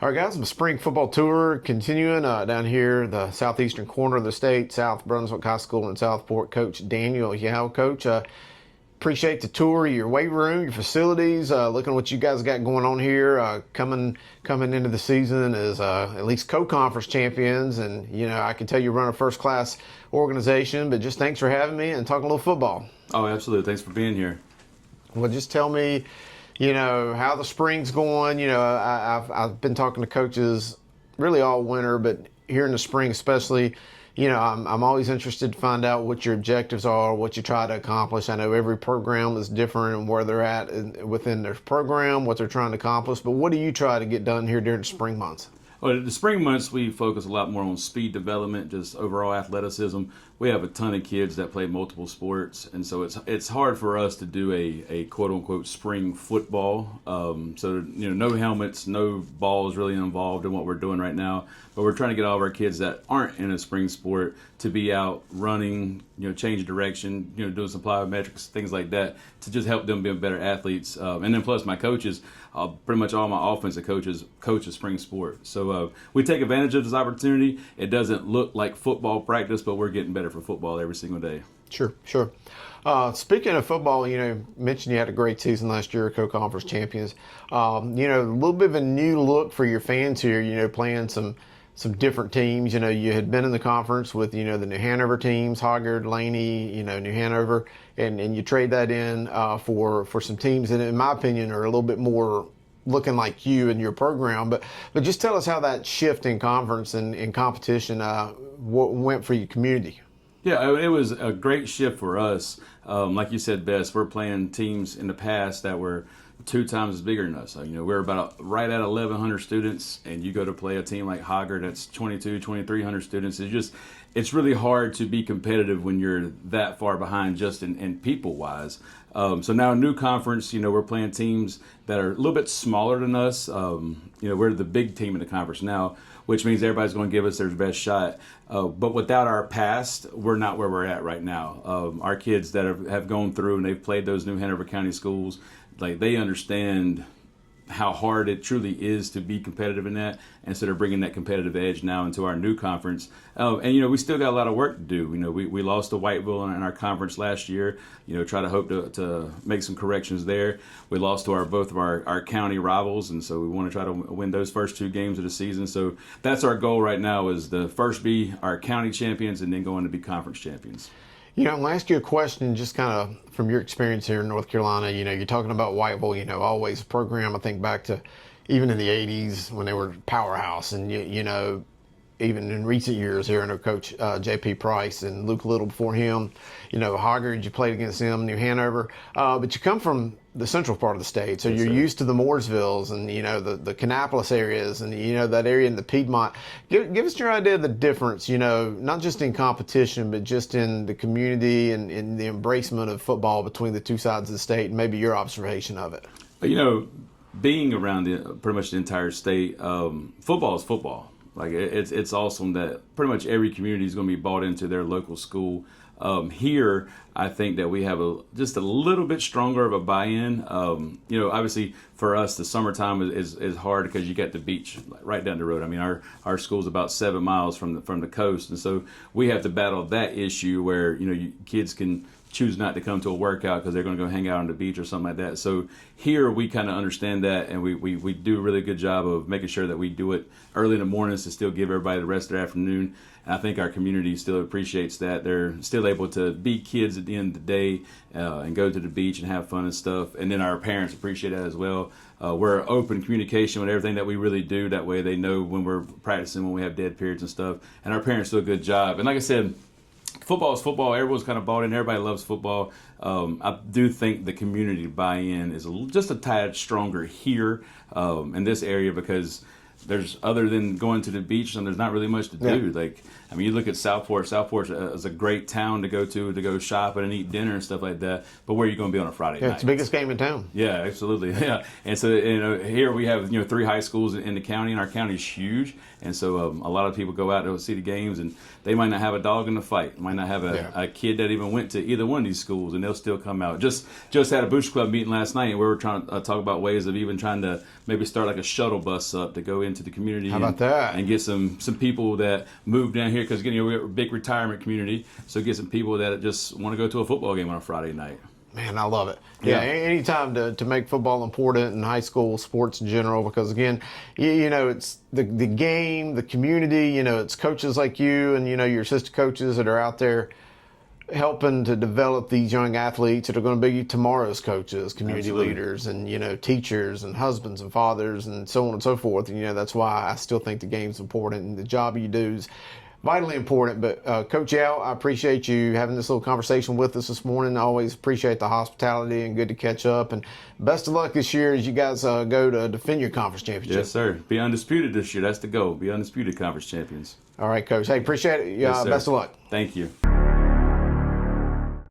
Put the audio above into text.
All right, guys, the spring football tour continuing down here, the southeastern corner of the state, South Brunswick High School in Southport. Coach Daniel Yow. Coach, appreciate the tour, your weight room, your facilities. Looking at what you guys got going on here, coming into the season as at least co-conference champions. And I can tell you run a first-class organization. But just thanks for having me and talking a little football. Oh, absolutely. Thanks for being here. Well, just tell me, how the spring's going. I've been talking to coaches really all winter, but here in the spring especially, I'm always interested to find out what your objectives are, what you try to accomplish. I know every program is different and where they're at within their program, what they're trying to accomplish, but what do you try to get done here during the spring months? Well, the spring months, we focus a lot more on speed development, just overall athleticism. We have a ton of kids that play multiple sports, and so it's hard for us to do a quote-unquote spring football. No helmets, no balls really involved in what we're doing right now. But we're trying to get all of our kids that aren't in a spring sport to be out running, change direction, doing some plyometrics, things like that, to just help them be better athletes. And then plus my coaches, pretty much all my offensive coaches coach a spring sport. So we take advantage of this opportunity. It doesn't look like football practice, but we're getting better for football every single day. Sure. Speaking of football, mentioned you had a great season last year, co-conference champions. A little bit of a new look for your fans here, playing some different teams. You had been in the conference with, the New Hanover teams, Hoggard, Laney, New Hanover, and you trade that in for some teams that, in my opinion, are a little bit more looking like you and your program. But just tell us how that shift in conference and competition what went for your community. Yeah, it was a great shift for us. Like you said, Bess, we're playing teams in the past that were 2 times as bigger than us. So, we're about right at 1,100 students, and you go to play a team like Hoggard that's 2,300 students. It's really hard to be competitive when you're that far behind just in people-wise. So now new conference, we're playing teams that are a little bit smaller than us. We're the big team in the conference now, which means everybody's going to give us their best shot. But without our past, we're not where we're at right now. Our kids that have gone through and they've played those New Hanover County schools, they understand how hard it truly is to be competitive in that, and so they're bringing that competitive edge now into our new conference. And we still got a lot of work to do. We lost to Whiteville in our conference last year. Try to hope to make some corrections there. We lost to both of our county rivals, and so we want to try to win those first 2 games of the season. So that's our goal right now, is to first be our county champions and then go on to be conference champions. I'll ask you a question just kind of from your experience here in North Carolina. You're talking about Whiteville, always a program, I think back to even in the 80s when they were powerhouse. And, even in recent years here under Coach J.P. Price and Luke Little before him, Hoggard, you played against them, New Hanover. But you come from the central part of the state, so yes, you're sir. used to the Mooresvilles and, the Kannapolis areas and, that area in the Piedmont. Give us your idea of the difference, not just in competition, but just in the community and in the embracement of football between the 2 sides of the state, and maybe your observation of it. Being around pretty much the entire state, football is football. It's awesome that pretty much every community is going to be bought into their local school. Here, I think that we have just a little bit stronger of a buy-in. Obviously for us, the summertime is hard because you got the beach right down the road. I mean, our school's about 7 miles from the coast, and so we have to battle that issue where kids can choose not to come to a workout because they're going to go hang out on the beach or something like that. So here we kind of understand that, and we do a really good job of making sure that we do it early in the mornings to still give everybody the rest of their afternoon. And I think our community still appreciates that. They're still able to be kids at the end of the day and go to the beach and have fun and stuff. And then our parents appreciate that as well. We're open communication with everything that we really do. That way they know when we're practicing, when we have dead periods and stuff. And our parents do a good job. And like I said, football is football. Everyone's kind of bought in. Everybody loves football. I do think the community buy-in is just a tad stronger here in this area because there's, other than going to the beach, and there's not really much to do. Yeah. You look at Southport. Southport is a great town to go shopping and eat dinner and stuff like that. But where are you going to be on a Friday night? It's the biggest game in town. Yeah, absolutely. Yeah, and so here we have 3 high schools in the county, and our county is huge. And so a lot of people go out to see the games, and they might not have a dog in the fight, might not have a kid that even went to either one of these schools, and they'll still come out. Just had a Booster Club meeting last night, and we were trying to talk about ways of even trying to maybe start like a shuttle bus up to go into the community. How about that? And get some people that move down here, because again, we're a big retirement community, so get some people that just want to go to a football game on a Friday night. Man, I love it. Yeah, anytime to make football important in high school sports in general, because again, you know, it's the game, the community, you know, it's coaches like you and, you know, your assistant coaches that are out there helping to develop these young athletes that are going to be tomorrow's coaches, community leaders, and, you know, teachers and husbands and fathers and so on and so forth. And, you know, that's why I still think the game's important and the job you do is vitally important. But Coach Yow, I appreciate you having this little conversation with us this morning. I always appreciate the hospitality and good to catch up. And best of luck this year as you guys go to defend your conference championship. Yes, sir. Be undisputed this year. That's the goal. Be undisputed conference champions. All right, Coach. Hey, appreciate it. Yes, Best of luck. Thank you.